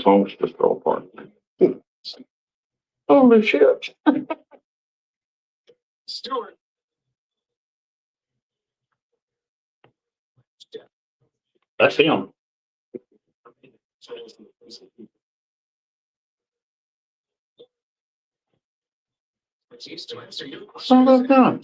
phones just fell apart. Holy shit. Stuart. That's him. Son of a gun.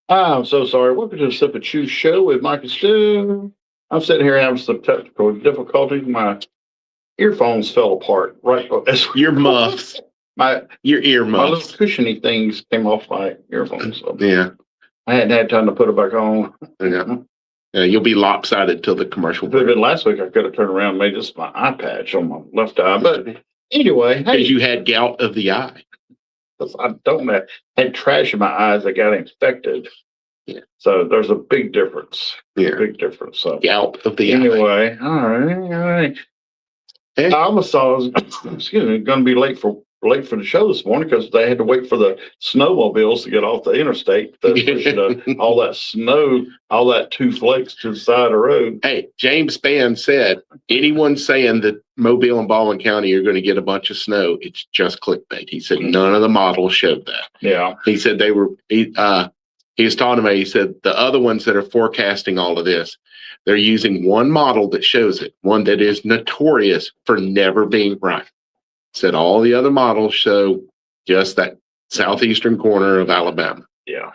I'm so sorry. Welcome to the Sip and Chew Show with Mike and Stu. I'm sitting here having some technical difficulties. My earphones fell apart right as Your muffs. Your ear my little muffs. cushiony things came off my earphones. So Yeah. I hadn't had time to put it back on. Yeah. Yeah, you'll be lopsided till the commercial If it had break. been last week, I could have turned around and made this my eye patch on my left eye. But anyway, hey, Because you had gout of the eye. I don't know. I had trash in my eyes that got infected. Yeah. So there's a big difference. Yeah. Big difference. So Gout of the eye. anyway, all right. Hey. I almost thought I was, excuse me, going to be late for the show this morning because they had to wait for the snowmobiles to get off the interstate. All that snow, all that 2 flakes to the side of the road. Hey, James Spann said, anyone saying that Mobile and Baldwin County are going to get a bunch of snow, it's just clickbait. He said none of the models showed that. Yeah. He said he was talking about, he said the other ones that are forecasting all of this, they're using one model that shows it, one that is notorious for never being right. Said all the other models show just that southeastern corner of Alabama. Yeah.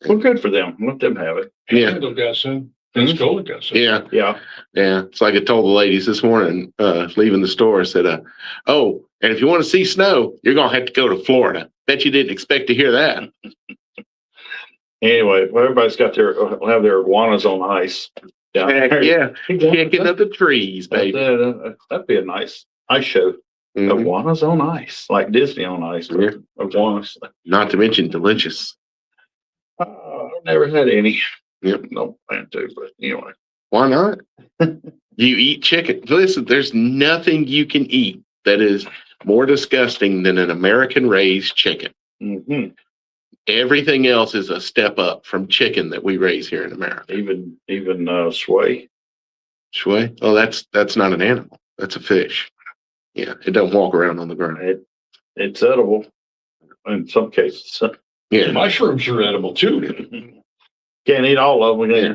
Well, good for them. Let them have it. Yeah. Panhandle got some. Pensacola got some. Yeah. Yeah. Yeah. It's like I told the ladies this morning, leaving the store, I said, oh, and if you want to see snow, you're going to have to go to Florida. Bet you didn't expect to hear that. Anyway, well, everybody's got have their iguanas on ice. Heck yeah. Kicking up the trees, baby. That'd be a nice ice show. Mhm. Iguanas on ice, like Disney on ice. Yeah. Iguanas. Not to mention delicious. I've never had any. Yep. No plan to, but anyway. Why not? You eat chicken. Listen, there's nothing you can eat that is more disgusting than an American raised chicken. Mm-hmm. Everything else is a step up from chicken that we raise here in America. Even sway. Sway? Oh, that's not an animal. That's a fish. Yeah, it don't walk around on the ground. It's edible in some cases. Yeah, Mushrooms are edible too. Can't eat all of them. yeah,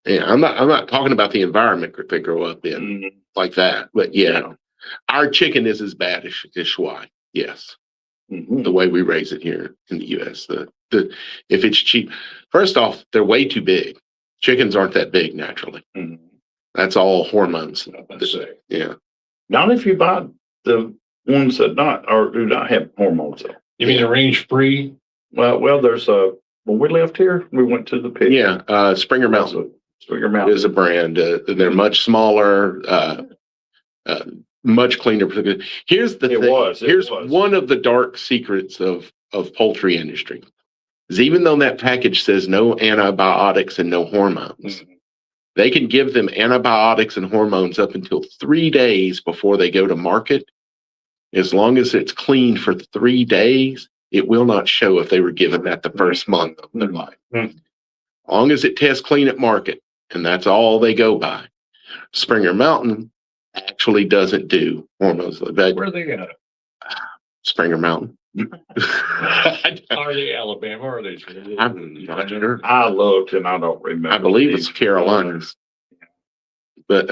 yeah. I'm not talking about the environment that they grow up in Mm-hmm. like that, but yeah, our chicken is as bad as swine. Yes, Mm-hmm. the way we raise it here in the U.S. If it's cheap, first off, they're way too big. Chickens aren't that big naturally. Mm-hmm. That's all hormones. Yeah. Not if you buy the ones that do not have hormones. Though. You mean the range free? Well, there's when we left here, we went to the pig. Yeah, Springer Mountain Springer Mountain is a brand. They're much smaller, much cleaner. Here's the thing. Here's one of the dark secrets of poultry industry. Is even though that package says no antibiotics and no hormones, they can give them antibiotics and hormones up until 3 days before they go to market. As long as it's clean for 3 days, it will not show if they were given that the first month of their life. As long as it tests clean at market, and that's all they go by. Springer Mountain actually doesn't do hormones. Where they got it? Springer Mountain. Are they Alabama or are they? I'm not sure. I looked and I don't remember. I believe it's Carolinas. But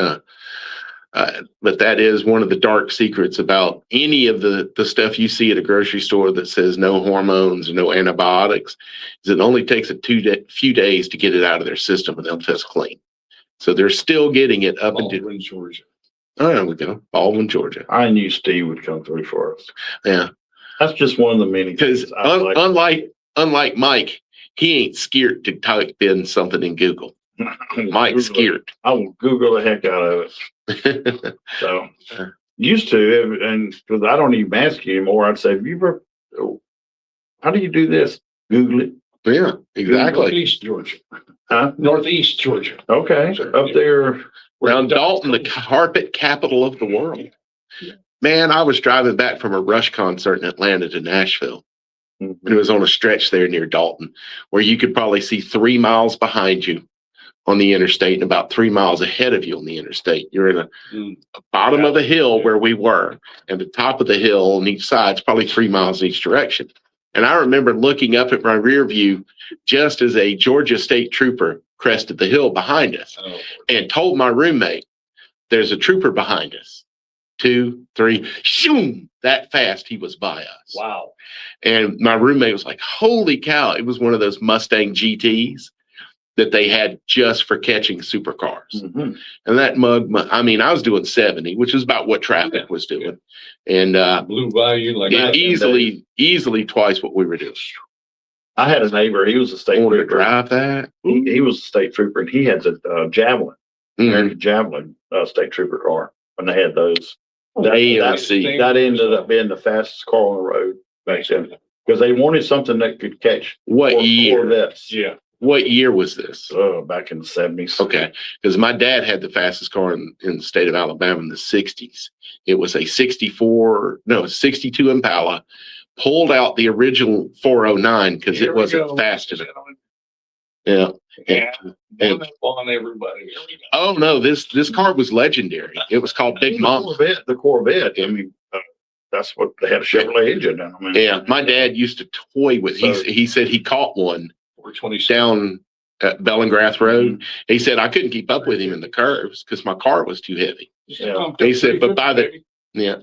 that is one of the dark secrets about any of the stuff you see at a grocery store that says no hormones, no antibiotics, is it only takes a few days to get it out of their system and they'll test clean. So they're still getting it up into Georgia. Oh, there we go. Baldwin, Georgia. I knew Steve would come through for us. Yeah. That's just one of the many things. Because unlike Mike, he ain't scared to type in something in Google. Mike's scared. I will Google the heck out of it. So used to, and because I don't even ask you anymore, I'd say, how do you do this? Google it. Yeah, exactly. Northeast Georgia. Huh? Northeast Georgia. Okay, up there. Around Dalton, the carpet capital of the world. Yeah. Man, I was driving back from a Rush concert in Atlanta to Nashville. And it was on a stretch there near Dalton where you could probably see 3 miles behind you on the interstate and about 3 miles ahead of you on the interstate. You're in a bottom of the hill where we were, and the top of the hill on each side is probably 3 miles in each direction. And I remember looking up at my rear view just as a Georgia State trooper crested the hill behind us and told my roommate, there's a trooper behind us. 2, 3, shoom, that fast he was by us. Wow. And my roommate was like, holy cow. It was one of those Mustang GTs that they had just for catching supercars. And that I mean, I was doing 70, which is about what traffic was doing. And blew by you like easily twice what we were doing. I had a neighbor, he was a state To trooper. drive that. He was a state trooper, and he had the Javelin, American Javelin state trooper car when they had those. That ended up being the fastest car on the road back then because they wanted something that could catch What year? Corvettes. Yeah. What year was this? Back in the 70s. Okay, because my dad had the fastest car in the state of Alabama in the 60s. It was a 62 Impala, pulled out the original 409 because it wasn't fast enough. Yeah. And on everybody. Here we go. Oh no, this car was legendary. It was called Big Mama. The Corvette. I mean, that's what they had a Chevrolet engine in. I mean, Yeah, my dad used to toy with. He said he caught one down at Bellingrath Road. He said I couldn't keep up with him in the curves because my car was too heavy. He said, but by the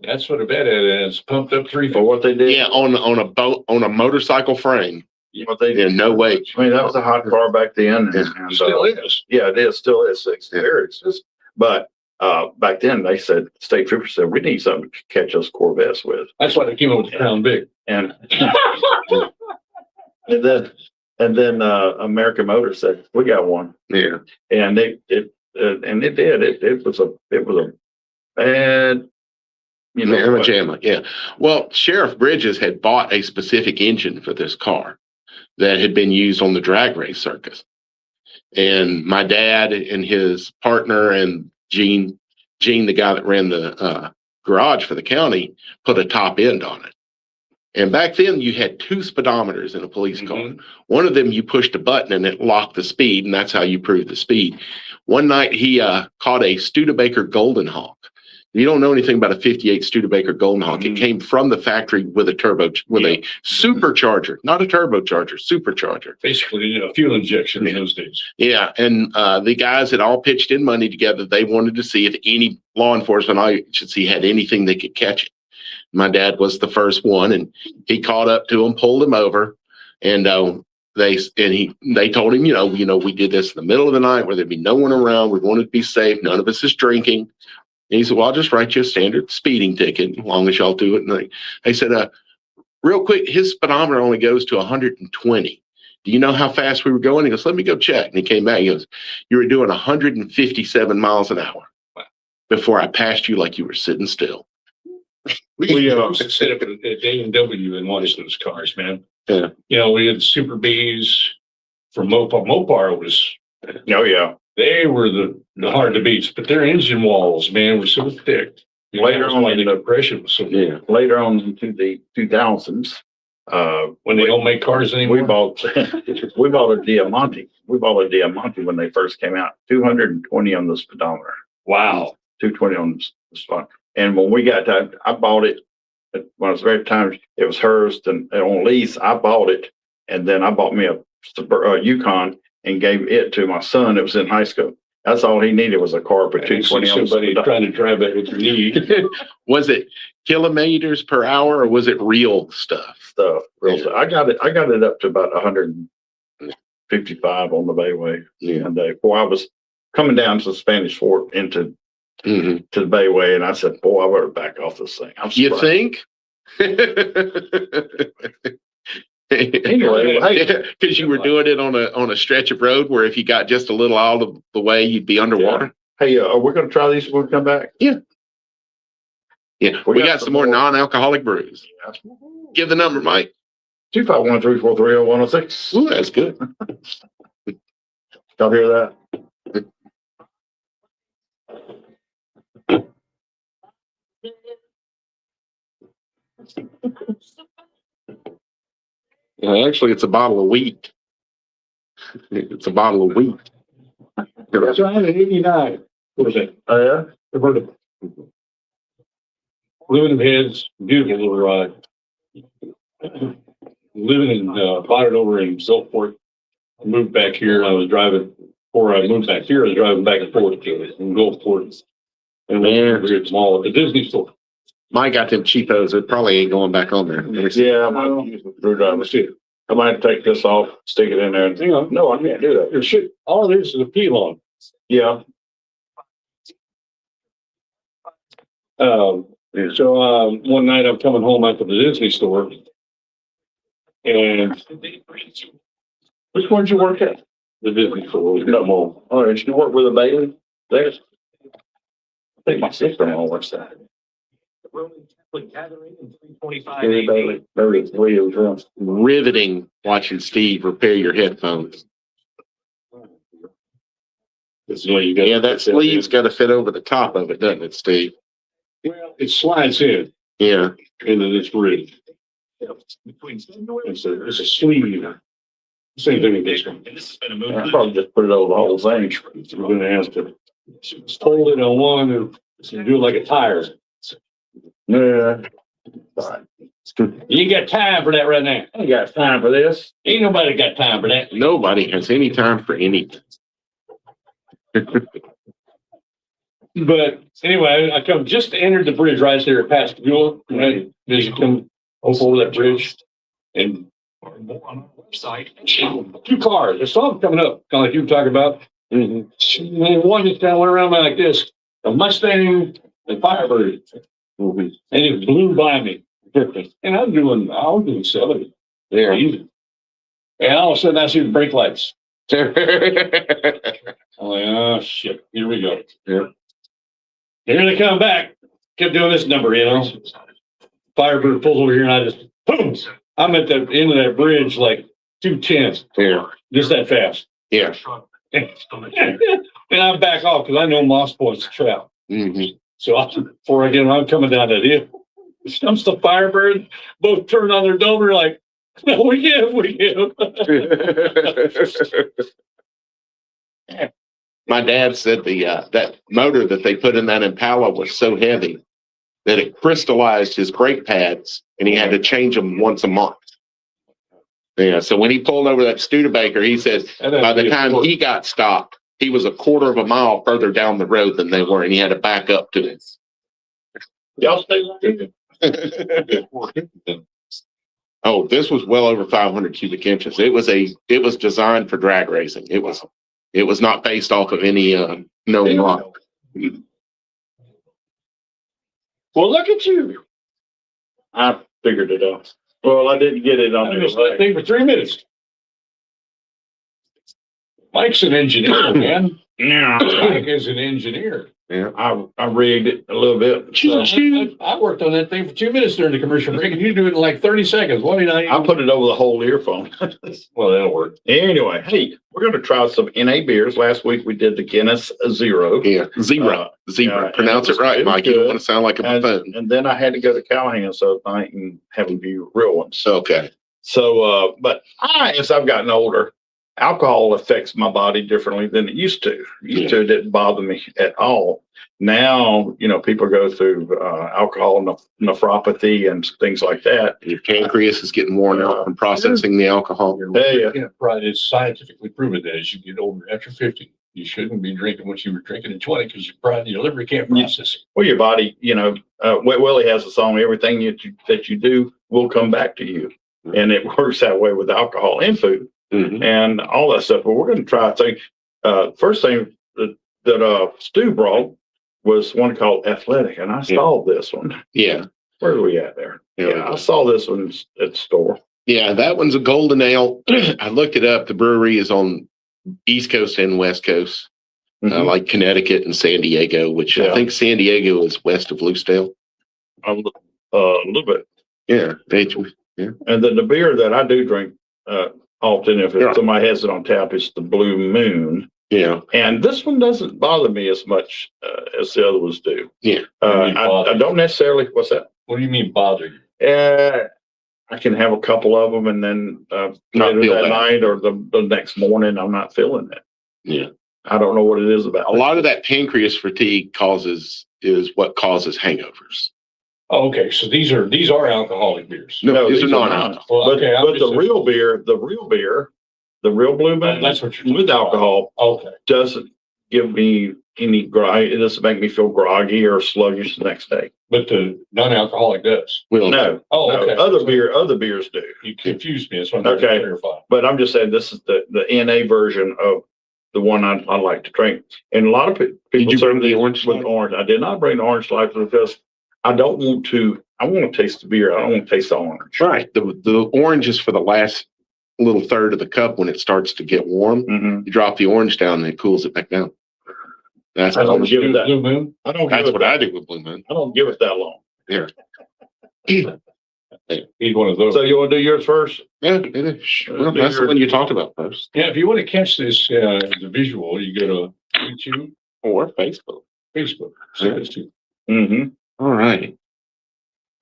that's what a bet is. Pumped up 3 for what they did. Yeah, on a motorcycle frame. What they did. Yeah, no way. I mean, that was a hot car back then. And Still is. Yeah, it is. Still is. But back then, they said, state troopers said, we need something to catch us Corvettes with. That's why they came up with the Crown Vic. And then American Motors said, we got one. Yeah. And it did. It was a bad, Yeah. Well, Sheriff Bridges had bought a specific engine for this car that had been used on the drag race circus. And my dad and his partner and Gene, the guy that ran the garage for the county, put a top end on it. And back then you had 2 speedometers in a police car. One of them, you pushed a button and it locked the speed, and that's how you proved the speed. One night he caught a Studebaker Golden Hawk. You don't know anything about a 58 Studebaker Golden Hawk. It came from the factory with a a supercharger, not a turbocharger, supercharger. Basically, a fuel injection in those days. Yeah, and the guys had all pitched in money together. They wanted to see if any law enforcement agency had anything that could catch it. My dad was the first one, and he caught up to him, pulled him over, and they told him, we did this in the middle of the night where there'd be no one around. We wanted to be safe. None of us is drinking. And he said, well, I'll just write you a standard speeding ticket as long as y'all do it. And they said, real quick, his speedometer only goes to 120. Do you know how fast we were going? He goes, let me go check. And he came back. He goes, you were doing 157 miles an hour before I passed you like you were sitting still. We used to sit up at A&W and watch those cars, man. Yeah. We had Super Bs from Mopar. Mopar was, they were the hard to beat, but their engine walls, man, were so thick. Later on, the depression was so big. Later on into the 2000s, when they don't make cars anymore, we bought a Diamante. We bought a Diamante when they first came out. 220 on the speedometer. Wow. 220 on the spot. And when we got that, I bought it when I was very time. It was hers and on lease. I bought it, and then I bought me a Yukon and gave it to my son. It was in high school. That's all he needed was a car for 220. Somebody trying to drive it with your knee. Was it kilometers per hour or was it real stuff? Stuff. I got it up to about 155 on the Bayway. And before I was coming down to the Spanish Fort into to the Bayway, and I said, boy, I better back off this thing. You think? Anyway, because you were doing it on a stretch of road where if you got just a little out of the way, you'd be underwater. Hey, are we going to try these when we come back? Yeah. We got some more non-alcoholic brews. Yeah. Give the number, Mike. 251-343-0106. Ooh, that's good. Y'all hear that? Actually, it's a bottle of wheat. It's a bottle of wheat. It's 89. What is it? Oh, yeah? Convertible. Living in Heads, beautiful little ride. Living in, bought it over in Gulfport. I moved back here. I was driving, before I moved back here, I was driving back and forth to Gulfport. And then we at mall at the Disney store. Mike got them cheapos. It probably ain't going back on there. Yeah, I might use the screwdriver. I might take this off, stick it in there. And, Hang on. no, I can't do that. Your shit, all it is a peel on. Yeah. So one night I'm coming home after the Disney store. And Which one did you work at? the Disney store, No more. Oh, did you work with a Bailey? There. I think my sister-in-law works there. Bailey. Bailey's wheels, yeah. Riveting watching Steve repair your headphones. Yeah, that sleeve's got to fit over the top of it, doesn't it, Steve? Well, it slides in Yeah. into this bridge. It's a sleeve. Same thing with this one. I'll probably just put it over the whole thing. We're gonna have to fold it on one and do it like a tire. Yeah. You ain't got time for that right now. I ain't got time for this. Ain't nobody got time for that. Nobody has any time for anything. But anyway, I come just entered the bridge right there at Pascagoula, right? As you come over that bridge, and more on our website. 2 cars. I saw them coming up, kind of like you were talking about. And one just kind of went around like this: a Mustang and Firebird, and it blew by me. And I was doing 70. Yeah. Easy. And all of a sudden, I see the brake lights. I'm like, oh shit, here we go. Yeah. Here they come back. Kept doing this number, you know. Firebird pulls over here and I just, boom, I'm at the end of that bridge like 210. Yeah. Just that fast. Yeah. And I back off because I know Moss Point's a trap. Mm-hmm. So before I get I'm coming down that hill. Comes the Firebird, both turn on their domer like, no, we give. My dad said that motor that they put in that Impala was so heavy that it crystallized his brake pads, and he had to change them once a month. Yeah, so when he pulled over that Studebaker, he said by the time he got stopped, he was a quarter of a mile further down the road than they were, and he had to back up to it. Y'all stay like Oh, this was well over 500 cubic inches. It was designed for drag racing. It was not based off of any known rock. Well, look at you. I figured it out. Well, I didn't get it on I there. missed that thing for 3 minutes. Mike's an engineer, man. Yeah. Mike is an engineer. Yeah, I rigged it a little bit. So I worked on that thing for 2 minutes during the commercial break, and you do it in like 30 seconds. Why did I put it over the whole earphone. Well, that'll work. Anyway, hey, we're going to try some NA beers. Last week we did the Guinness Zero. yeah, zero. Yeah, Pronounce it right, Mike. You don't want to sound like a buffoon. And then I had to go to Callahan's the other night and have a few real ones. Okay. So, but as I've gotten older, alcohol affects my body differently than it used to. It didn't bother me at all. Now, people go through alcohol nephropathy and things like that. Your pancreas is getting worn out from processing the alcohol. It's scientifically proven that as you get older, after 50, you shouldn't be drinking what you were drinking at 20 because your liver can't process it. Well, your body, Wet Willie has a song, everything that you do will come back to you. And it works that way with alcohol and food. Mm-hmm. And all that stuff. But we're going to try a thing. First thing that Stu brought was one called Athletic, and I saw this one. Yeah. Where are we at there? I saw this one at the store. Yeah, that one's a golden ale. I looked it up. The brewery is on East Coast and West Coast, like Connecticut and San Diego, which I think San Diego is west of Lucedale. A little bit. Yeah, Yeah. And then the beer that I do drink, often, if somebody has it on tap, it's the Blue Moon. Yeah. And this one doesn't bother me as much as the other ones do. Yeah. I don't necessarily, what's that? What do you mean bother you? I can have a couple of them and then later that night or the next morning, I'm not feeling it. Yeah. I don't know what it is about a lot of that pancreas fatigue is what causes hangovers. Oh, okay, so these are alcoholic beers. No, these are non-alcoholic. Well, okay, but the real beer, the real Blue Moon, that's what you're with alcohol, doesn't give me any it doesn't make me feel groggy or sluggish the next day. But the non-alcoholic does. Well, no. Okay. Other beers do. You confused me. That's what I'm trying to clarify. But I'm just saying this is the NA version of the one I like to drink. And a lot of people did you serve bring the orange with orange. I did not bring the orange slice because I don't want to. I want to taste the beer. I don't want to taste the orange. Right. The orange is for the last little third of the cup when it starts to get warm. Mm-hmm. You drop the orange down and it cools it back down. That's I don't give it that. Blue Moon. I don't. That's what I do with Blue Moon. I don't give it that long. Yeah. Need one of those. So you want to do yours first? Yeah, it is. Well, that's the one you talked about first. Yeah, if you want to catch this the visual, you go to YouTube Or Facebook. Facebook. Send this to you. Mm-hmm. All right.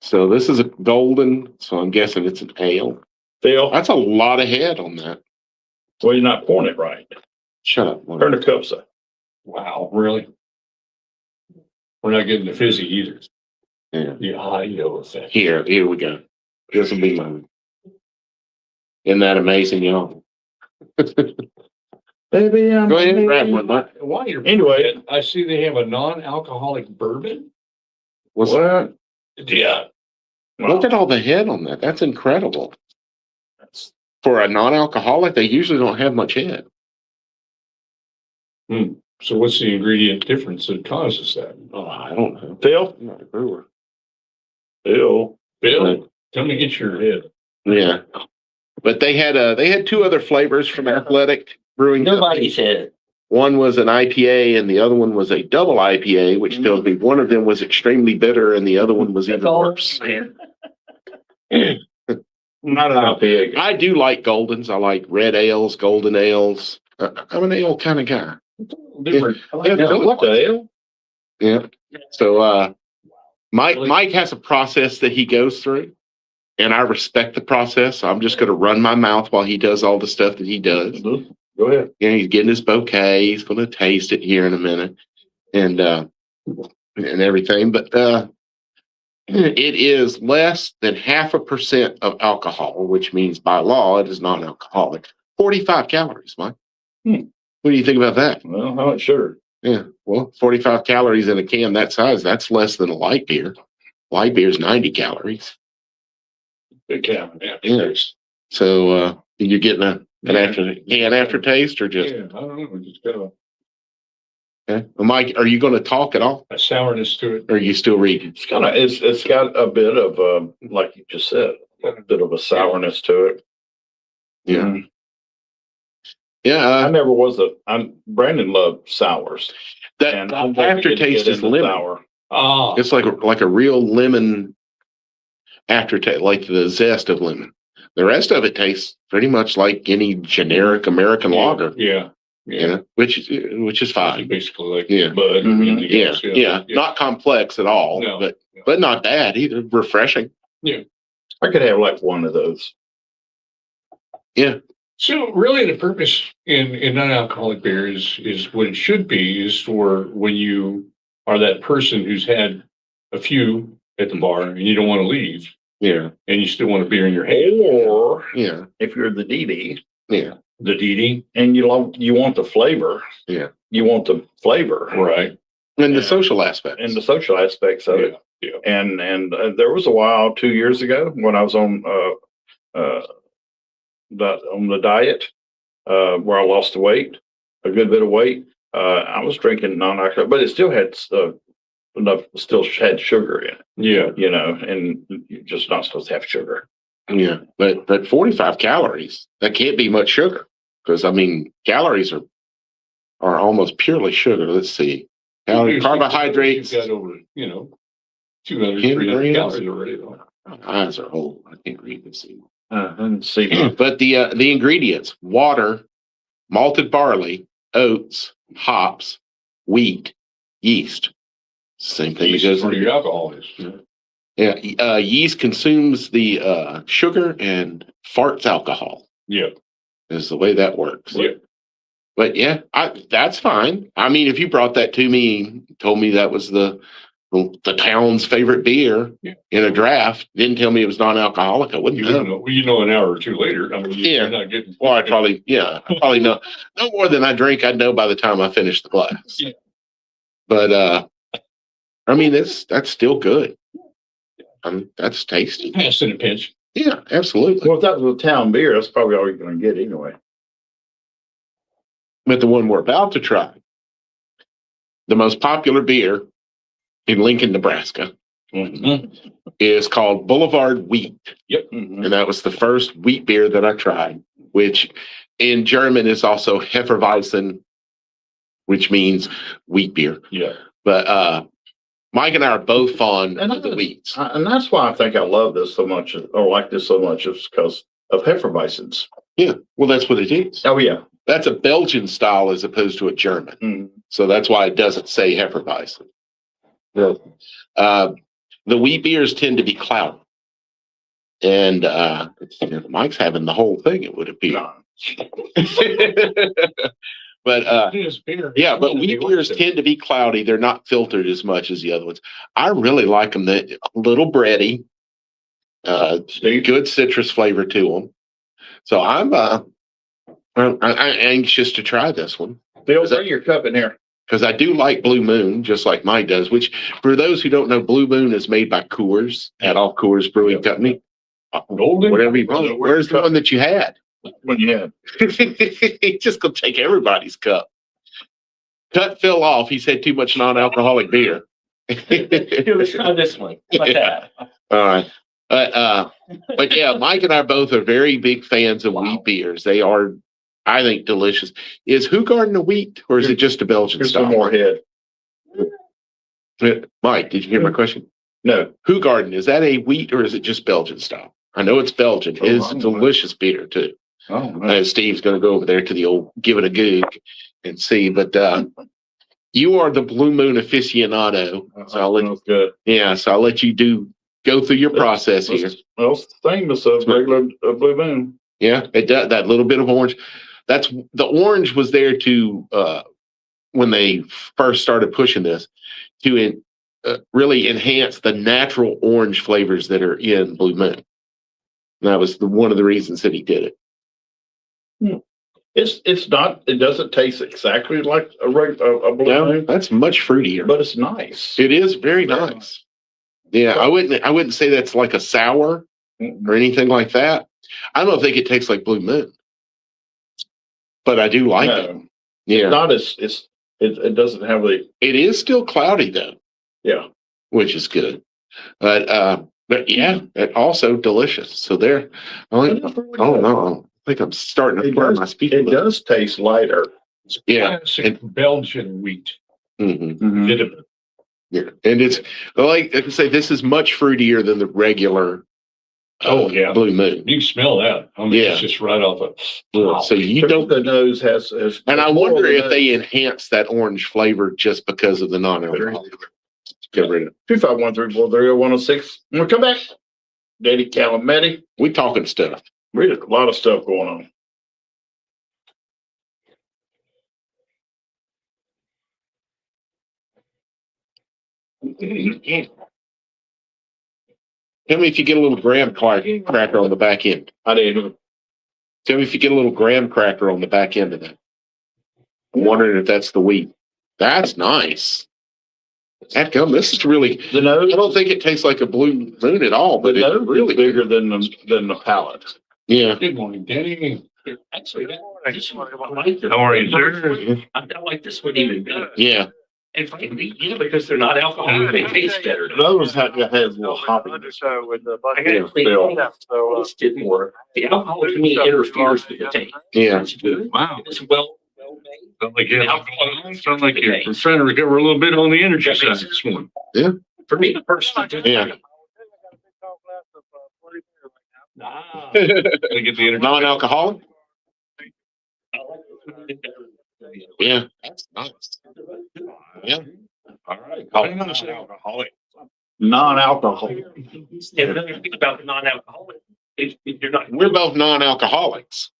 So this is a golden, so I'm guessing it's an ale. Phil, That's a lot of head on that. well, you're not pouring it right. Shut up. Turn the cups up. Wow, really? We're not getting the fizzy either. Yeah. The audio effect. Here we go. This will be mine. Isn't that amazing, y'all? Baby, I'm Go ahead and grab one, Mike. While you're Anyway. I see they have a non-alcoholic bourbon. What's What? Yeah. Look at all the head on that. That's incredible. For a non-alcoholic, they usually don't have much head. So what's the ingredient difference that causes that? Oh, I don't know. Phil? I'm not a brewer. Phil. Bill, tell me get your head. Yeah. But they had two other flavors from Athletic Brewing Company. Nobody said. One was an IPA and the other one was a double IPA, which tells me one of them was extremely bitter and the other one was even worse. Not an IPA. I do like Goldens. I like red ales, golden ales. I'm an ale kind of guy. Different. What the hell? Yeah. So Mike has a process that he goes through, and I respect the process. I'm just going to run my mouth while he does all the stuff that he does. Go ahead. You know, he's getting his bouquet. He's going to taste it here in a minute, and everything. But it is less than 0.5% of alcohol, which means by law it is non-alcoholic. 45 calories, Mike. What do you think about that? Well, how much sugar? Yeah, well, 45 calories in a can that size, that's less than a light beer. Light beer is 90 calories. Big can. Yeah. Yeah. So you're getting an aftertaste or just Yeah, I don't know. We just got okay. Well, Mike, are you going to talk at all? a sourness to it. Or are you still reading? It's got a bit of like you just said, a bit of a sourness to it. Yeah. Mhm. Yeah. I never was Brandon loved sours. That And I'm never gonna aftertaste get is into lemon. sour. Ah, It's like a real lemon aftertaste, like the zest of lemon. The rest of it tastes pretty much like any generic American lager, Yeah. you know, which is fine. Basically like Yeah. bud. Mhm. anything Yeah, else, yeah, not complex at all, No. but not bad either. Refreshing. I could have like one of those. Yeah, So really the purpose in non-alcoholic beer is what it should be is for when you are that person who's had a few at the bar and you don't want to leave yeah, and you still want a beer in your hand. Or yeah, if you're the DD yeah, The DD. and you want the flavor. Yeah. You want the flavor. Right. and the Yeah. social aspects. And the social aspects of it. Yeah. And there was a while 2 years ago when I was on the diet where I lost the weight, a good bit of weight. I was drinking non-alcoholic, but it still had still had sugar in it, Yeah. you know, and you're just not supposed to have sugar. Yeah, but 45 calories, that can't be much sugar because I mean calories are almost purely sugar. Let's see, carbohydrates. You've got over 200, Can 300 grams. calories already. My eyes are old. I can't read this anymore. And see, But the ingredients: water, malted barley, oats, hops, wheat, yeast. Same thing that goes Where in. your alcohol is. Yeah, yeast consumes the sugar and farts alcohol. Yeah. Is the way that works. Yeah. But yeah, that's fine. I mean, if you brought that to me, told me that was the town's favorite beer in a draft, didn't tell me it was non-alcoholic, I wouldn't know. You know, an hour or two later. I mean, you're not getting. Well, I probably know no more than I drink. I'd know by the time I finish the glass. Yeah. But I mean, that's still good. I mean, that's tasty. Pass in a pinch. Yeah, absolutely. well, if that was a town beer, that's probably all you're gonna get anyway. But the one we're about to try, the most popular beer in Lincoln, Nebraska, is called Boulevard Wheat. Yep. Mhm. And that was the first wheat beer that I tried, which in German is also Hefeweizen, which means wheat beer. Yeah. But Mike and I are both fond And of the wheats. And that's why I think I love this so much, or like this so much, is because of Hefeweizens. Yeah, well, that's what it is. Oh yeah. That's a Belgian style as opposed to a German. Mhm. So that's why it doesn't say Hefeweizen. The wheat beers tend to be cloudy. And if Mike's having the whole thing, it would appear. But yeah, but wheat beers tend to be cloudy. They're not filtered as much as the other ones. I really like them. They're a little bready, good citrus flavor to them. So I'm anxious to try this one. Bill, bring your cup in here. Because I do like Blue Moon, just like Mike does, which for those who don't know, Blue Moon is made by Coors, Adolph Coors Brewing Company. Golden. Whatever you want. Where's the one that you had? When you had. He's just going to take everybody's cup. Cut Phil off. He's had too much non-alcoholic beer. Let's try this one. Like that. All right. But yeah, Mike and I both are very big fans of wheat beers. They are, I think, delicious. Is Hoegaarden a wheat or is it just a Belgian Here's style? some more head. Mike, did you hear my question? No. Hoegaarden, is that a wheat or is it just Belgian style? I know it's Belgian. Oh, It's a delicious beer too. Oh, man. And Steve's going to go over there to the old give it a goog and see. But you are the Blue Moon aficionado, so I'll let Smells good. so I'll let you go through your process here. Well, it's the same as a regular Blue Moon. Yeah, it does that little bit of orange. That's the orange was there to when they first started pushing this to really enhance the natural orange flavors that are in Blue Moon. And that was one of the reasons that he did it. It's not. It doesn't taste exactly like a Blue Moon, That's much fruitier, but it's nice. it is very nice. Yeah, I wouldn't say that's like a sour or anything like that. I don't think it tastes like Blue Moon, but I do like it. No, Yeah, not as it doesn't have the it is still cloudy though, which is good. But yeah, it also delicious. So there. Oh no, I think I'm starting to burn my speaker. It does taste lighter. Yeah, Classic Belgian wheat. mhm. Did it. Yeah, and it's like I say, this is much fruitier than the regular. Blue Moon. You can smell that. I mean, Yeah. it's just right off So you don't. The nose has And I wonder if they enhance that orange flavor just because of the non-alcoholic. Get rid of it. 251-343-0106. We'll come back. Daddy Calumetti. We talking stuff. We got a lot of stuff going on. Tell me if you get a little graham cracker on the back end. I didn't. Tell me if you get a little graham cracker on the back end of that. I'm wondering if that's the wheat. That's nice. This is really. The nose. I don't think it tastes like a Blue Moon at all, but The it's nose really is bigger than the palate. Yeah. Good morning, Danny. Actually, this one, I like this. How are you, sir? I like this one even better. Yeah. And frankly, because they're not alcoholic, they taste better. Those have a little hoppy. I gotta taste it more. The alcohol to me interferes with the taste. Yeah. It's good. Wow. It's well made. Sounds like you're trying to recover a little bit on the energy side this one. For me personally. Yeah. Ah, they get the energy. Non-alcoholic? Yeah, that's nice. Yeah. All right. Non-alcoholic. Non-alcoholic. Yeah, but you think about the non-alcoholic, if you're not. We're both non-alcoholics.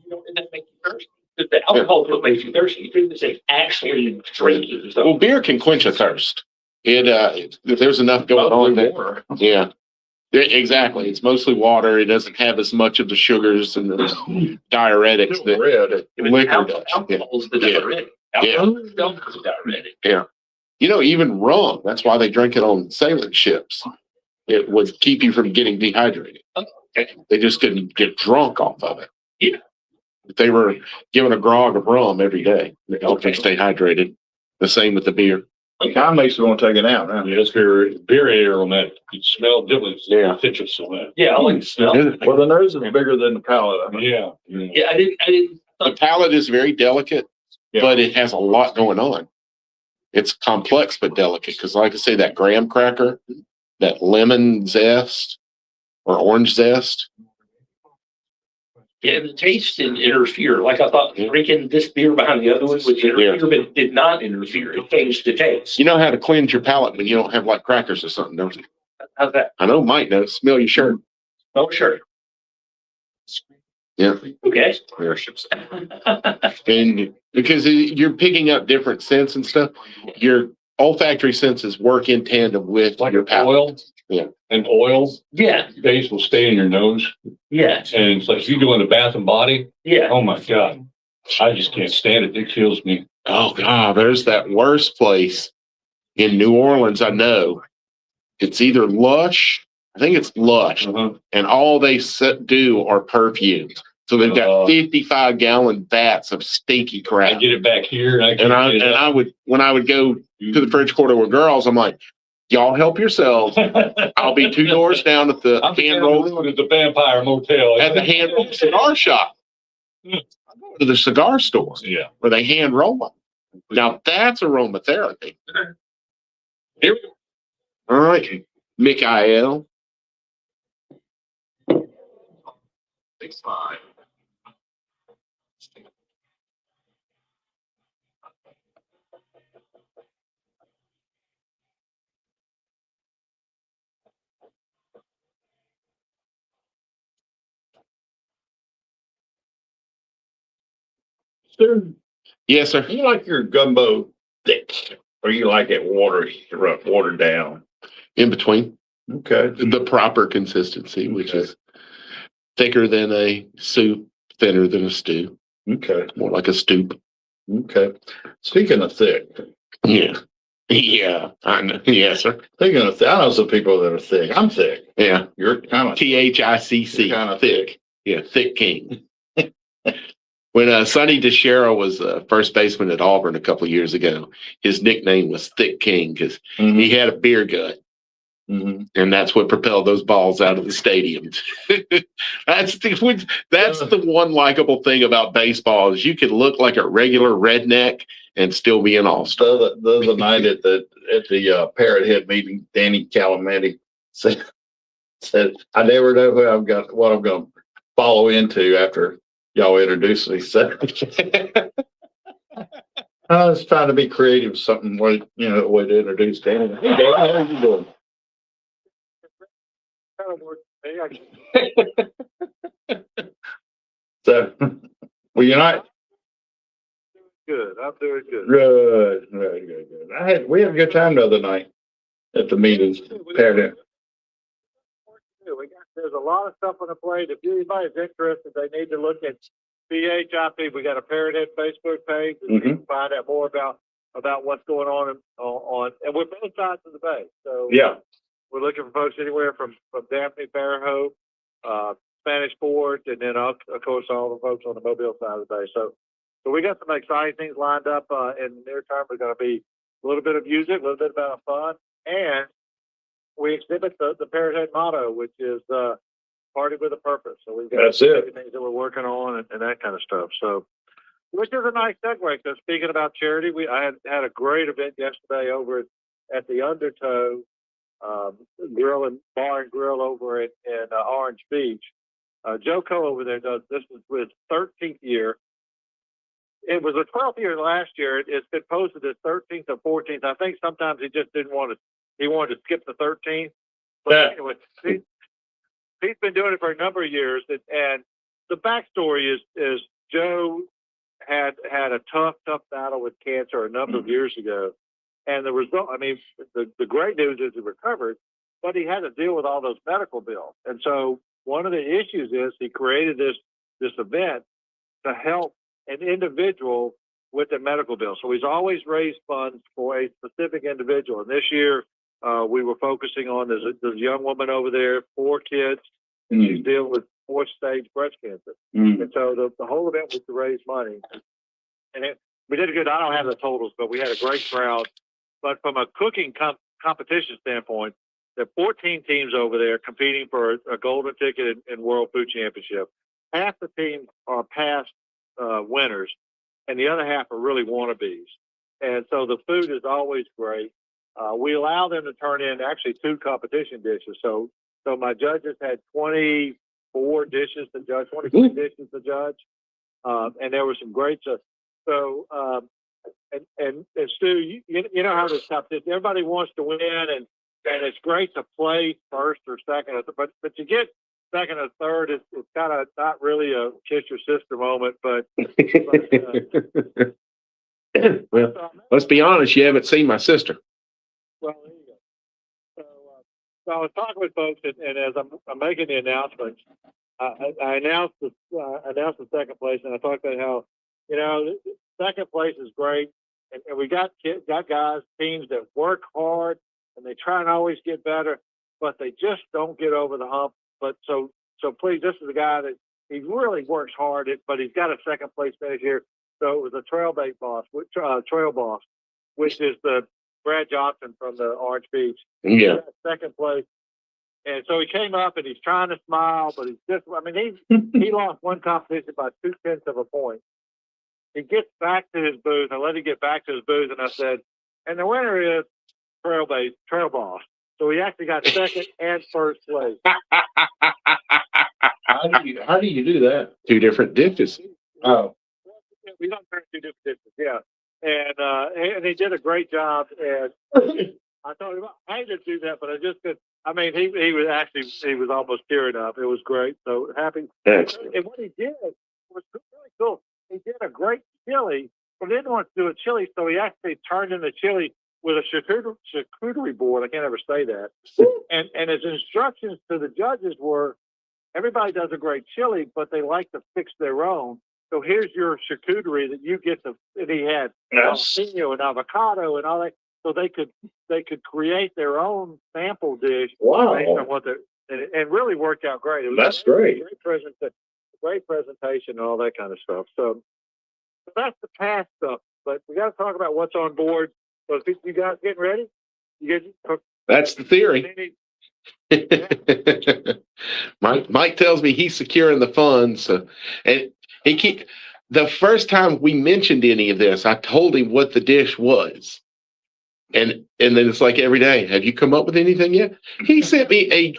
Doesn't that make you thirsty? Because the alcohol is what makes you thirsty. You drink this and actually drinking. So Well, beer can quench a thirst. If there's enough going on there. Water. Yeah. Exactly. It's mostly water. It doesn't have as much of the sugars and the diuretics that Red. liquor does. Yeah. alcohol is the diuretic. Alcohol itself is a diuretic. Yeah. Even rum, that's why they drink it on sailing ships. It would keep you from getting dehydrated. Okay. They just couldn't get drunk off of it. Yeah. If they were given a grog of rum every day, it helped them stay hydrated. The same with the beer. It kind of makes me want to take it out now. Yeah, it's beer air on that. You smell different. Yeah. Citrus on that. Yeah, I like the smell. Well, the nose is bigger than the palate. I think. Yeah. Yeah, I didn't. The palate is very delicate, Yeah. but it has a lot going on. It's complex but delicate because, like I say, that graham cracker, that lemon zest or orange zest. Yeah, the taste didn't interfere. Like I thought drinking this beer behind the other one would interfere, but it did not interfere. It changed the taste. You know how to cleanse your palate when you don't have like crackers or something, don't you? How's that? I know Mike knows. Smell your shirt. Oh, sure. Yeah. Okay. And because you're picking up different scents and stuff, your olfactory senses work in tandem with Like your an palate. oil. Yeah. An oil Yeah. base will stay in your nose. Yeah. And it's like if you go into Bath and Body. Yeah. Oh my God. I just can't stand it. It kills me. Oh God, there's that worst place in New Orleans. I know it's either Lush. I think it's Lush, and all they do are perfumes. So they've got 55-gallon vats of stinky I crap. get it back here, and I would when I would go to the French Quarter with girls, I'm like, y'all help yourselves. I'll be 2 doors down at the hand roll at the Vampire Motel at the hand roll cigar shop. I go to the cigar store Yeah. where they hand roll them. Now that's aromatherapy. Here we go. All right, Mikael. 6'5". Sir, Yes, sir. you like your gumbo thick, or you like it watered down? In between. Okay. The proper consistency, which is thicker than a soup, thinner than a stew, Okay. more like a stoop. Okay. Speaking of thick, Yeah. Yeah. I know. Yes, sir. speaking of thick, I know some people that are thick. I'm thick. Yeah. You're kind of THICC. You're kinda thick. Yeah. Thick king. When Sonny DeShero was first baseman at Auburn a couple of years ago, his nickname was Thick King because he had a beer gut. And that's what propelled those balls out of the stadium. that's the one likable thing about baseball is you can look like a regular redneck and still be an all-star. The other night at the Parrot Head meeting, Danny Calamenti said, I never know what I'm going to follow into after y'all introduce me. So I was trying to be creative, something way to introduce Danny. Hey, Danny, how are you doing? So, well, you're not Good. I'm doing good. good. We had a good time the other night at the meetings. Parrot. There's a lot of stuff on the plate. If anybody's interested, they need to look at PHIP. We got a Parrot Head Facebook page, and you can find out more about what's going on, and we're both sides of the bay. So Yeah. we're looking for folks anywhere from Daphne, Fairhope, Spanish Fort, and then of course all the folks on the Mobile side of the bay. So we got some exciting things lined up in the near term. We're going to be a little bit of music, a little bit about fun, and we exhibit the Parrot Head motto, which is party with a purpose. So we've got That's it. things that we're working on and that kind of stuff. So, which is a nice segue. So speaking about charity, I had a great event yesterday over at the Undertow bar and grill over in Orange Beach. Joe Coe over there does, this was his 13th year. It was the 12th year last year. It's been posted as 13th or 14th. I think sometimes he just didn't want to, he wanted to skip the 13th. But anyway, he's been doing it for a number of years. And the backstory is Joe had a tough battle with cancer a number of years ago. And the result, I mean, the great news is he recovered, but he had to deal with all those medical bills. And so one of the issues is he created this event to help an individual with the medical bill. So he's always raised funds for a specific individual. And this year, we were focusing on this young woman over there, 4 kids, and she's dealing with 4th stage breast cancer. And so the whole event was to raise money. And we did a good, I don't have the totals, but we had a great crowd. But from a cooking competition standpoint, there are 14 teams over there competing for a golden ticket in World Food Championship. Half the teams are past winners, and the other half are really wannabes. And so the food is always great. We allow them to turn in actually 2 competition dishes. So my judges had 24 dishes to judge, 23 dishes to judge, and there were some great stuff. So and Stu, you know how this stuff is. Everybody wants to win, and it's great to play first or second, but to get second or third, it's kind of not really a kiss your sister moment. But well, let's be honest, you haven't seen my sister. Well, there you go. So I was talking with folks, and as I'm making the announcements, I announced the second place, and I talked about how, you know, second place is great, and we got guys, teams that work hard, and they try and always get better, but they just don't get over the hump. But so please, this is a guy that he really works hard, but he's got a second place finish here. So it was a trail boss, which is the Brad Johnson from the Orange Beach. Yeah. Second place. And so he came up and he's trying to smile, but he's just, I mean, he lost one competition by 0.2 of a point. He gets back to his booth. I let him get back to his booth, and I said, and the winner is Trail Boss. So he actually got second and first place. How do you do that? 2 different dishes. Oh, We don't turn 2 different dishes, yeah. And he did a great job. And I told him I hate to do that, but I just could. I mean, he was almost tearing up. It was great. So happy. Excellent. And what he did was really cool. He did a great chili, but he didn't want to do a chili, so he actually turned in the chili with a charcuterie board. I can't ever say that. And his instructions to the judges were, everybody does a great chili, but they like to fix their own. So here's your charcuterie that you get to. And he had jalapeno and avocado and all that, so they could create their own sample dish. Wow. Based on what and really worked out great. It was That's great. Great presentation and all that kind of stuff. So that's the past stuff. But we got to talk about what's on board. So you guys getting ready? That's the theory. Mike tells me he's securing the funds. So, and the first time we mentioned any of this, I told him what the dish was. And then it's like every day, have you come up with anything yet? He sent me a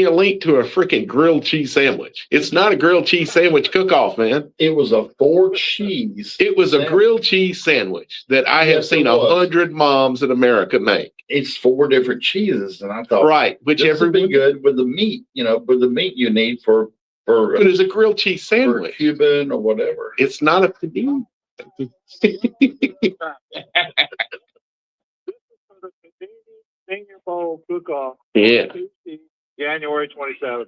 link to a freaking grilled cheese sandwich. It's not a grilled cheese sandwich cook-off, man. it was a 4 cheese. It was a grilled cheese sandwich that I have seen 100 moms in America make. It's 4 different cheeses, and I thought, Right, this would be good with the meat. You know, with the meat you need for But it's a grilled cheese for sandwich. Cuban or whatever. It's not a panini. Senior Bowl cook-off. Yeah. Tuesday, January 27th,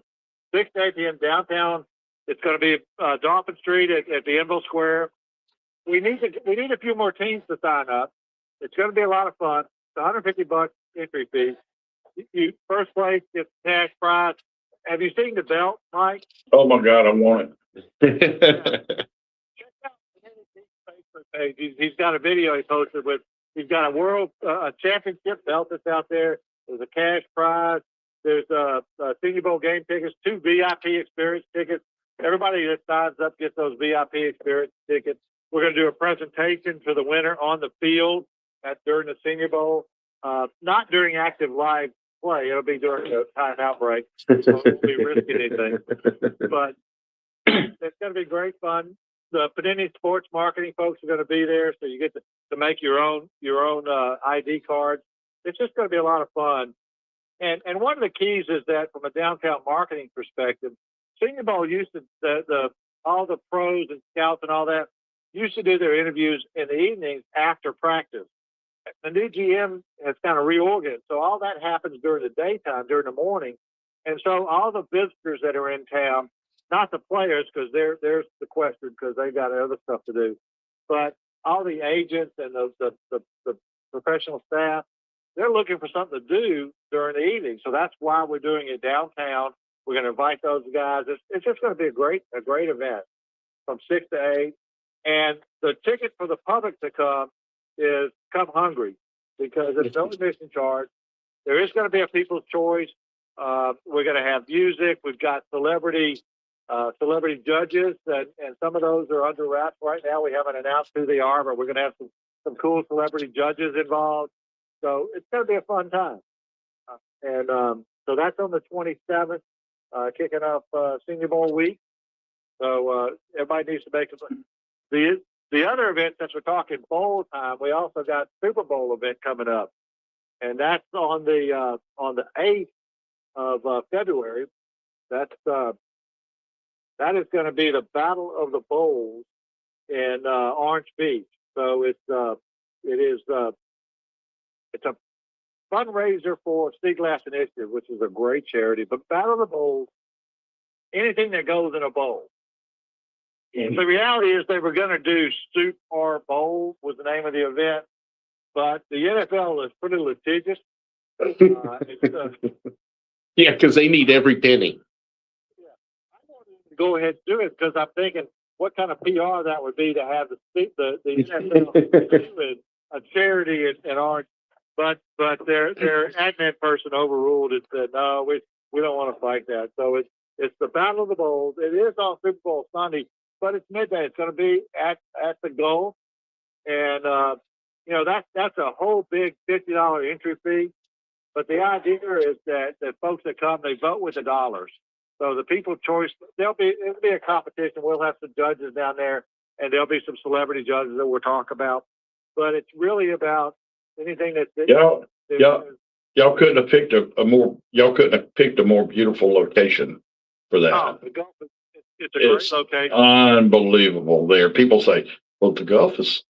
6 to 8 p.m. downtown. It's going to be Dolphin Street at the Enville Square. We need a few more teams to sign up. It's going to be a lot of fun. It's $150 entry fee. You first place gets cash prize. Have you seen the belt, Mike? Oh my God, I want it. Check out his Facebook page. He's got a video he posted with. He's got a world championship belt that's out there. There's a cash prize. There's Senior Bowl game tickets, 2 VIP experience tickets. Everybody that signs up gets those VIP experience tickets. We're going to do a presentation for the winner on the field during the Senior Bowl. Not during active live play. It'll be during a timeout break. So we won't be risking anything. But it's going to be great fun. The Panini Sports Marketing folks are going to be there, so you get to make your own ID cards. It's just going to be a lot of fun. And one of the keys is that from a downtown marketing perspective, Senior Bowl used to all the pros and scouts and all that used to do their interviews in the evenings after practice. The new GM has kind of reorganized, so all that happens during the daytime, during the morning, and so all the visitors that are in town, not the players because they're sequestered because they got other stuff to do, but all the agents and the professional staff, they're looking for something to do during the evening. So that's why we're doing it downtown. We're going to invite those guys. It's just going to be a great event from 6 to 8. And the ticket for the public to come is come hungry because there's no admission charge. There is going to be a people's choice. We're going to have music. We've got celebrity judges, and some of those are under wraps right now. We haven't announced who they are, but we're going to have some cool celebrity judges involved. So it's going to be a fun time. So that's on the 27th, kicking off Senior Bowl week. So everybody needs to make it. The other event, since we're talking bowl time, we also got Super Bowl event coming up, and that's on the 8th of February. That is going to be the Battle of the Bowls in Orange Beach. So it's a fundraiser for Sea Glass Initiative, which is a great charity. But Battle of the Bowls, anything that goes in a bowl. And the reality is they were going to do Soup or Bowl was the name of the event, but the NFL is pretty litigious. Yeah, because they need every penny. Yeah, I wanted to go ahead and do it because I'm thinking what kind of PR that would be to have the NFL do a charity in Orange. But their admin person overruled it. Said no, we don't want to fight that. So it's the Battle of the Bowls. It is on Super Bowl Sunday, but it's midday. It's going to be at the Gulf, and that's a whole big $50 entry fee. But the idea is that folks that come, they vote with the dollars. So the people's choice, it'll be a competition. We'll have some judges down there, and there'll be some celebrity judges that we'll talk about. But it's really about anything that y'all couldn't have picked a more beautiful location for that. Oh, the Gulf it's a great location. Unbelievable there. People say, well, the Gulf is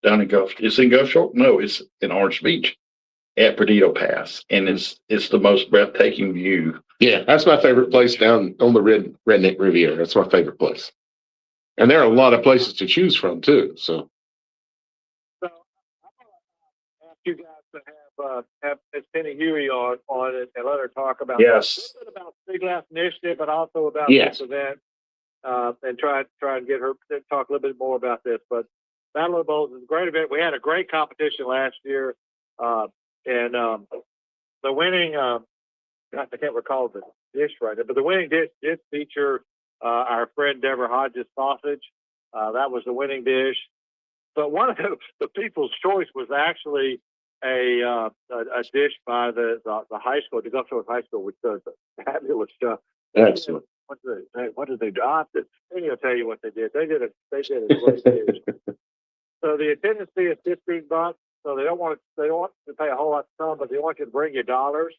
down in Gulf. It's in Gulf Shore. No, it's in Orange Beach at Perdido Pass. And it's the most breathtaking view. Yeah, that's my favorite place down on the Redneck Riviera. That's my favorite place. And there are a lot of places to choose from too. So I'm gonna ask you guys to have Miss Penny Huey on it and let her talk about a little bit about Sea Glass Initiative, but also about this event, and try and get her to talk a little bit more about this. But Battle of the Bowls is a great event. We had a great competition last year, and the winning I can't recall the dish right now, but the winning dish did feature our friend Deborah Hodges sausage. That was the winning dish. But one of the people's choice was actually a dish by the high school, the Gulf Shores High School, which does fabulous stuff. excellent. What did they do? I'll tell you what they did. They did a great dish. So the attendance fee is $15. So they don't want to pay a whole lot of time, but they want you to bring your dollars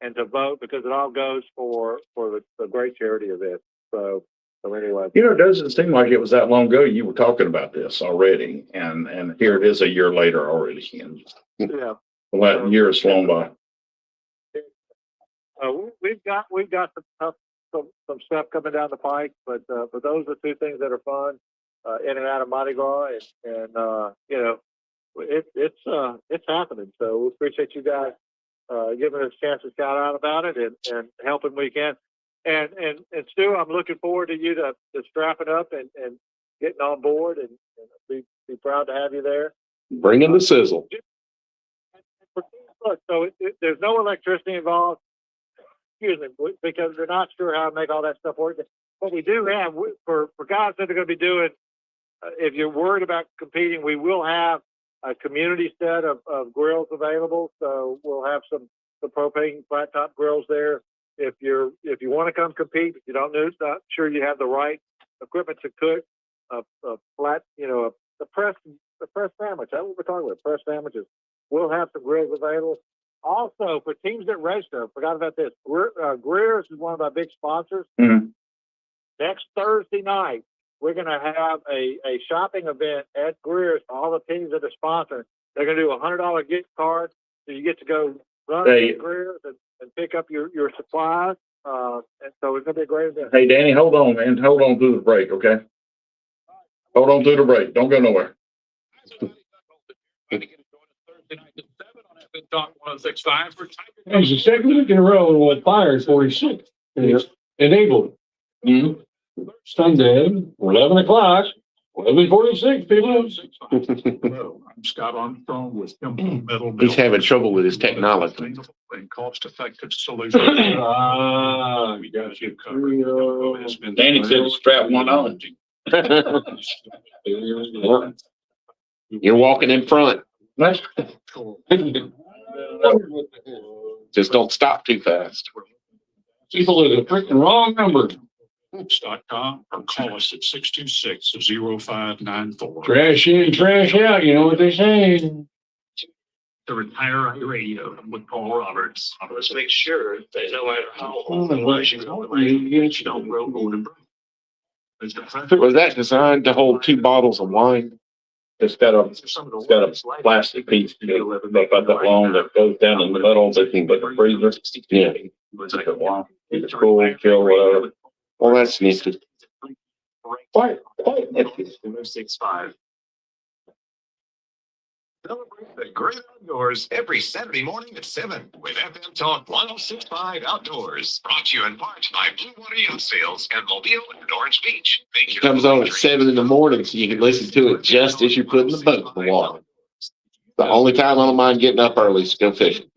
and to vote because it all goes for the great charity event. So anyway, it doesn't seem like it was that long ago you were talking about this already, and here it is a year later already. Yeah, well, that year has flown by. We've got some stuff coming down the pike, but those are two things that are fun in and out of Mardi Gras, and it's happening. So we appreciate you guys giving us a chance to shout out about it and helping we can. And Stu, I'm looking forward to you to strapping up and getting on board and be proud to have you there. Bringing the sizzle. Look, so there's no electricity involved. Excuse me, because they're not sure how to make all that stuff work. What we do have for guys that are going to be doing, if you're worried about competing, we will have a community set of grills available. So we'll have some the propane flat top grills there. If you want to come compete, if you not sure you have the right equipment to cook a flat, the press sandwich. That's what we're talking about. Press sandwiches. We'll have some grills available. Also, for teams that register, I forgot about this. Greer's is one of our big sponsors. Mhm. Next Thursday night, we're going to have a shopping event at Greer's for all the teams that are sponsoring. They're going to do a $100 gift card, so you get to go run to Greer's and pick up your supplies. And so it's going to be a great event. Hey, Danny, hold on, man. Hold on through the break, okay? Hold on through the break. Don't go nowhere. It's the second week in a row with fire at 46. It's enabled. Sunday, 11 o'clock, 11:46, people. I'm Scott Armstrong with Temple Metal. He's having trouble with his technology. And cost-effective solution. You got you covered. Danny said strap one on. You're walking in front. Just don't stop too fast. People is a freaking wrong number. .com or call us at 626-0594. Trash in, trash out, you know what they say. To retire on your radio with Paul Roberts. Let's make sure that no matter how old you don't grow old and broke. Was that designed to hold 2 bottles of wine? It's got a plastic piece, about that long that goes down in the middle, that you put the freezer. Yeah. It's cool, chill, whatever. Well, that's neat. Quite nifty. 65. Celebrate the great outdoors every Saturday morning at 7 with FM Talk 106.5 Outdoors. Brought to you in part by Blue Water Yacht Sales and Mobile and Orange Beach. It comes on at 7 in the morning, so you can listen to it just as you're putting the boat in the water. The only time I don't mind getting up early is to go fishing.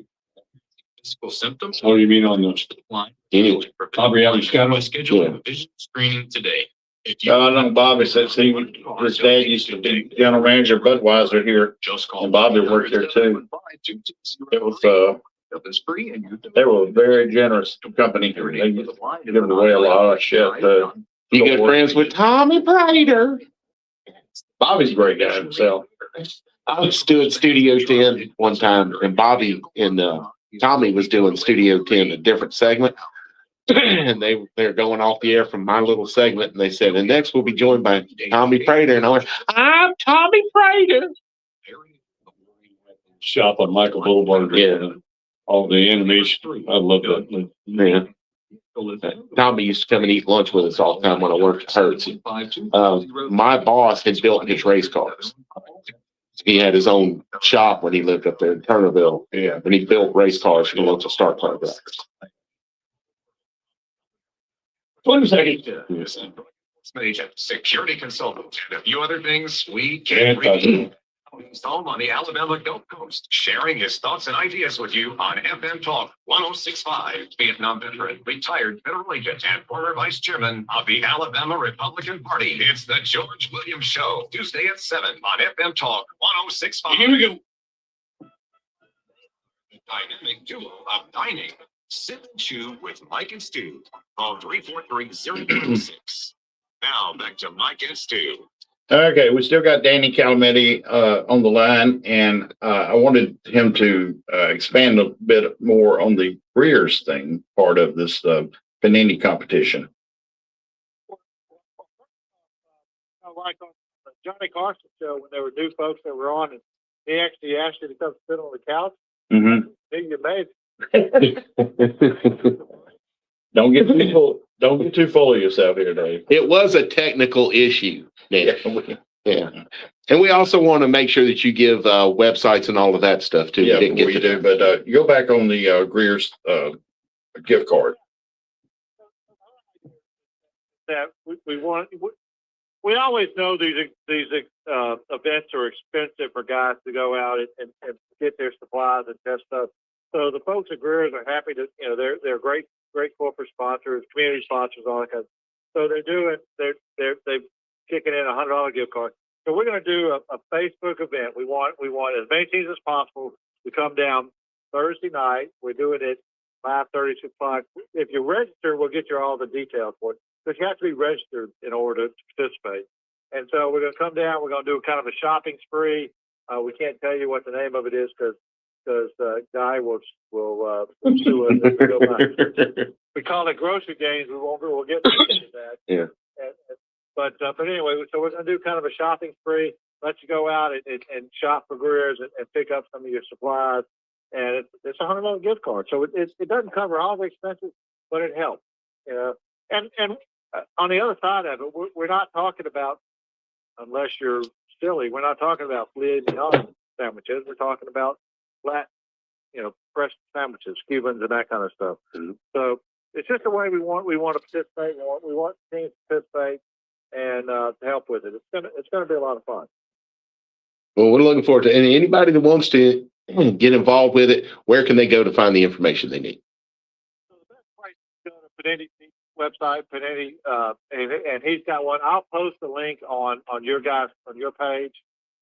Physical symptoms. What do you mean on those? Anyway. Aubrey Allen Scott. Schedule a vision screening today. I know Bobby said, see, his dad used to be general manager of Budweiser here, and Bobby worked there too. It was, they were a very generous company. They give away a lot of shit. You good friends with Tommy Prater? Bobby's a great guy himself. I was doing Studio 10 one time, and Bobby and Tommy was doing Studio 10, a different segment. And they're going off the air from my little segment, and they said, and next we'll be joined by Tommy Prater. And I went, I'm Tommy Prater. Shop on Michael Boulevard. Yeah. All the animation. I love that. Yeah. Tommy used to come and eat lunch with us all the time when I worked at Hertz. My boss had built his race cars. He had his own shop when he lived up there in Turnerville. Yeah. And he built race cars for the local Star Club drivers. 20 seconds. Security consultant and a few other things we Can't can't touch read. He's home on the Alabama Gulf Coast, sharing his thoughts and ideas with you on FM Talk 106.5. Vietnam veteran, retired federal agent, and former vice chairman of the Alabama Republican Party. It's the George Williams Show, Tuesday at 7 on FM Talk 106.5. Here we go. The dynamic duo of dining. Sip and chew with Mike and Stu. Call 343-0006. Now back to Mike and Stu. Okay, we still got Danny Calametti on the line, and I wanted him to expand a bit more on the Brrrr's thing, part of this panini competition. Like on the Johnny Carson show, when there were new folks that were on, and he actually asked you to come sit on the couch. Mm-hmm. You made Don't get too full of yourself here, Dave. It was a technical issue. Yeah. Yeah. And we also want to make sure that you give websites and all of that stuff too. Yeah, We didn't get we to do. But you go back on the Greer's gift card. that we always know these events are expensive for guys to go out and get their supplies and test stuff. So the folks at Brrrr's are happy to, they're great corporate sponsors, community sponsors, all that kind of. So they're kicking in $100 gift card. So we're going to do a Facebook event. We want as many teams as possible to come down Thursday night. We're doing it 5:30 to 5. If you register, we'll get you all the details for it. Because you have to be registered in order to participate. And so we're going to come down. We're going to do kind of a shopping spree. We can't tell you what the name of it is because Guy will sue us if we go by. We call it grocery games. We'll get into that. Yeah. But anyway, so we're going to do kind of a shopping spree. Let you go out and shop for Brrrr's and pick up some of your supplies. And it's a $100 gift card. So it doesn't cover all the expenses, but it helps. You know, and on the other side of it, we're not talking about, unless you're silly, we're not talking about filet mignon sandwiches. We're talking about flat, fresh sandwiches, Cubans and that kind of stuff. Mm-hmm. So it's just the way we want to participate. We want teams to participate and to help with it. It's gonna be a lot of fun. Well, we're looking forward to it. And anybody that wants to get involved with it, where can they go to find the information they need? So the best place to go to Panetti's website, Panetti, and he's got one. I'll post the link on your page,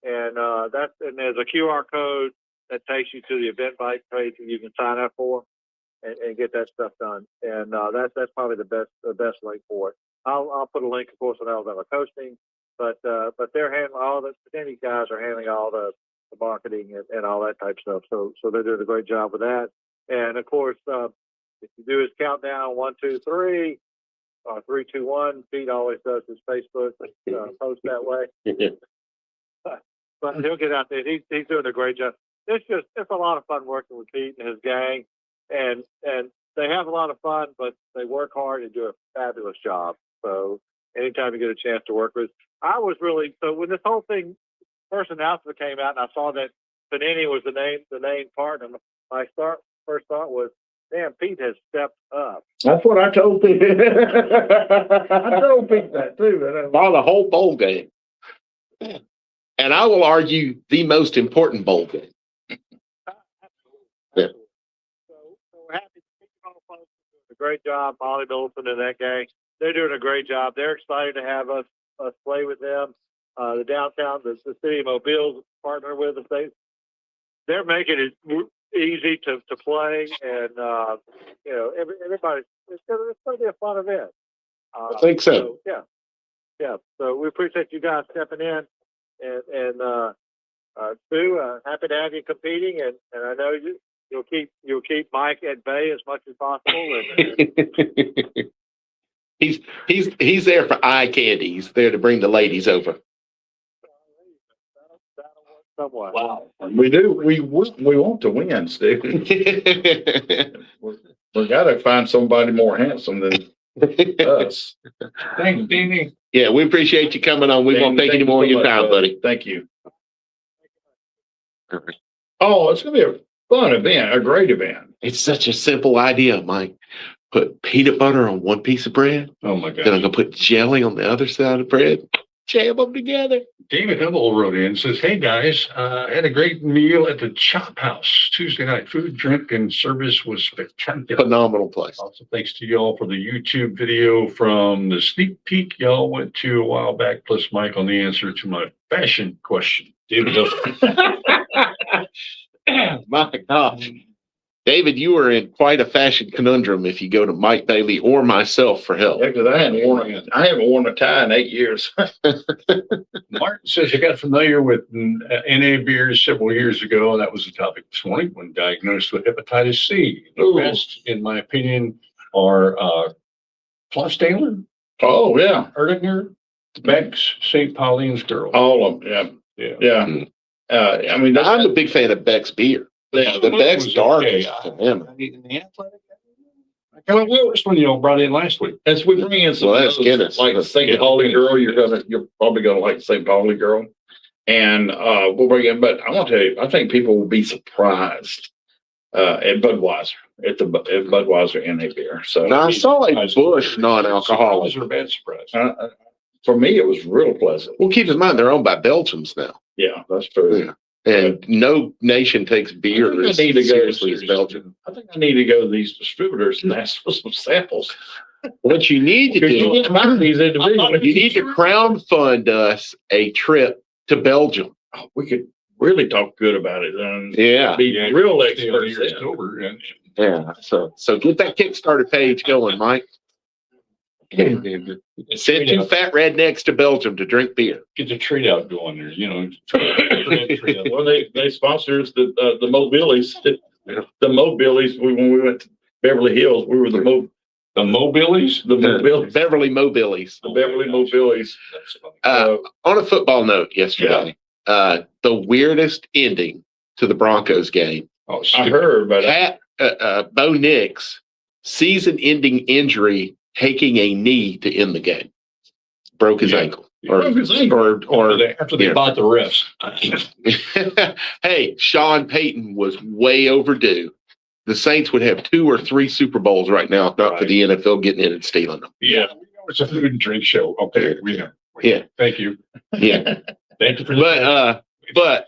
and there's a QR code that takes you to the Eventbrite page that you can sign up for and get that stuff done. And that's probably the best link for it. I'll put a link, of course, on Alabama Coasting, but they're handling all the Panetti guys are handling all the marketing and all that type of stuff. So they're doing a great job with that. And of course, if you do his countdown 1, 2, 3, or 3, 2, 1, Pete always does his Facebook post that way. But he'll get out there. He's doing a great job. It's a lot of fun working with Pete and his gang, and they have a lot of fun, but they work hard and do a fabulous job. So anytime you get a chance to work with, so when this whole thing first announcement came out, and I saw that Panetti was the name partner, my first thought was, damn, Pete has stepped up. That's what I told Pete. I told Pete that too. By the whole bowl game. And I will argue the most important bowl game. Yeah. So we're happy to see you all folks doing a great job. Molly Middleton and that gang, they're doing a great job. They're excited to have us play with them. The downtown, the city of Mobile partner with us. They're making it easy to play, and everybody. It's going to be a fun event. I think so. Yeah. So we appreciate you guys stepping in, and Sue, happy to have you competing, and I know you'll keep Mike at bay as much as possible. And, he's there for eye candy. He's there to bring the ladies over. that'll work somewhat. Wow. We do. We want to win, Steve. We got to find somebody more handsome than us. Thanks, Deanie. Yeah, we appreciate you coming on. We won't take any more of your time, buddy. Thank you. Oh, it's going to be a fun event, a great event. It's such a simple idea, Mike. Put peanut butter on one piece of bread. Oh my Then I'm God. going to put jelly on the other side of the bread. Jam them together. David Hubble wrote in and says, "Hey guys, had a great meal at the Chop House Tuesday night. Food, drink, and service was spectacular. Phenomenal place. Also, thanks to y'all for the YouTube video from the sneak peek y'all went to a while back, plus Mike on the answer to my fashion question." David Hubble. My gosh. David, you are in quite a fashion conundrum if you go to Mike Bailey or myself for help. Yeah, because I haven't worn a tie in 8 years. Martin says, "I got familiar with NA beers several years ago, and that was the topic this morning when diagnosed with hepatitis C. The Ooh. best, in my opinion, are Klostaler, Oh yeah, Erdinger, Beck's, St. Pauline's Girl." all of them. Yeah. Yeah. I mean, I'm a big fan of Beck's beer. yeah, The Beck's was dark okay. is phenomenal. I kind of this one y'all brought in last week. as we bring in some Well, of that's those, Guinness. like St. Yeah. Pauli Girl, you're probably gonna like St. Pauli Girl, and we'll bring in. But I want to tell you, I think people will be surprised at Budweiser at Budweiser NA beer. So Now, I saw a Bush non-alcoholic. Surprise or bad surprise? for me, it was real pleasant. Well, keep in mind, they're owned by Belgians now. Yeah, that's true. Yeah. And no nation takes beer I as think I need to go seriously as Belgium. I think I need to go to these distributors and ask for some samples. What you need to Because you do, can't buy these individually. you need to crowdfund us a trip to Belgium. Oh, we could really talk good about it and Yeah. be Yeah, real stay on experts. here, in. over, and Yeah. So get that Kickstarter page going, Mike. Send two fat rednecks to Belgium to drink beer. get the trade out going there, Well, they sponsor us the Mobilies. The Mobilies, when we went to Beverly Hills, we were the The Mobilies? the Mobilies, Beverly Mobilies. the Beverly Mobilies. On a football note yesterday, the weirdest ending to the Broncos game. Oh, I heard about it. Bo Nix, season-ending injury, taking a knee to end the game. Broke his ankle. Broke his ankle. After they bought the refs. Hey, Sean Payton was way overdue. The Saints would have 2 or 3 Super Bowls right now, if not for the NFL getting in and stealing them. Yeah, it's a food and drink show. Okay, Yeah. Thank you. Yeah. Thank you for that. But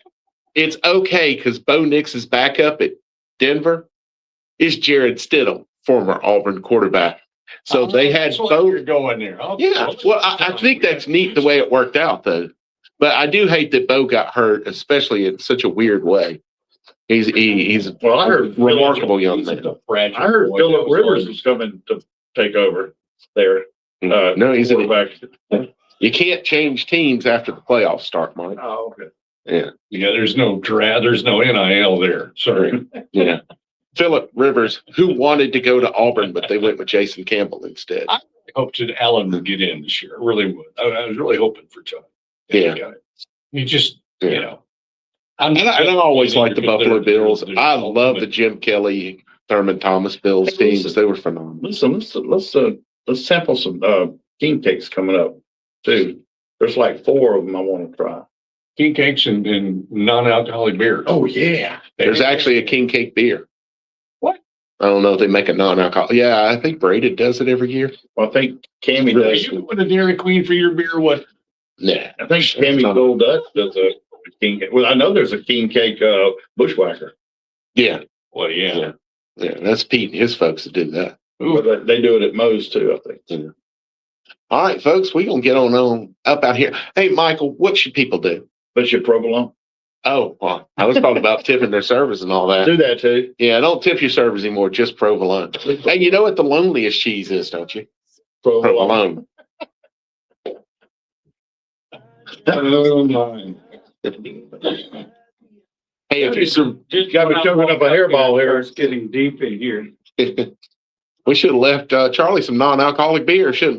it's okay because Bo Nix's backup at Denver is Jared Stidham, former Auburn quarterback. So they had both. You're going there. Okay. Yeah. Well, I think that's neat the way it worked out, though. But I do hate that Bo got hurt, especially in such a weird way. He's Well, I heard remarkable young man. I heard Phillip Rivers was coming to take over there. No, he's quarterback. You can't change teams after the playoffs start, Mike. Oh, okay. Yeah. Yeah, there's no draft, there's no NIL there. Sorry. Yeah. Phillip Rivers, who wanted to go to Auburn, but they went with Jason Campbell instead. I hoped that Allen would get in this year. I really would. I was really hoping for Chuck. Yeah. He just, Yeah. And I always liked the Buffalo Bills. I love the Jim Kelly, Thurman Thomas Bills teams. They were phenomenal. Let's sample some king cakes coming up too. There's like 4 of them I want to try. king cakes and non-alcoholic beers. Oh yeah, There's actually a king cake beer. What? I don't know if they make a non-alcoholic. Yeah, I think Braided does it every year. well, I think Cammy Are does. you going to Dairy Queen for your beer? What? Nah. I think Cammy Gold Dutch does a king cake. Well, I know there's a king cake bushwhacker. Yeah. Well, yeah. Yeah. That's Pete and his folks that do that. But they do it at Moe's too, I think. Yeah. All right, folks, we're going to get on up out here. Hey, Michael, what should people do? But your provolone. Oh, well, I was talking about tipping their servers and all that. Do that too. Yeah, don't tip your servers anymore, just provolone. Hey, you know what the loneliest cheese is, don't you? Provolone. Oh, my. Hey, if you Just got me choking up a hairball here. It's getting deep in here. we should have left Charlie some non-alcoholic beer, shouldn't we?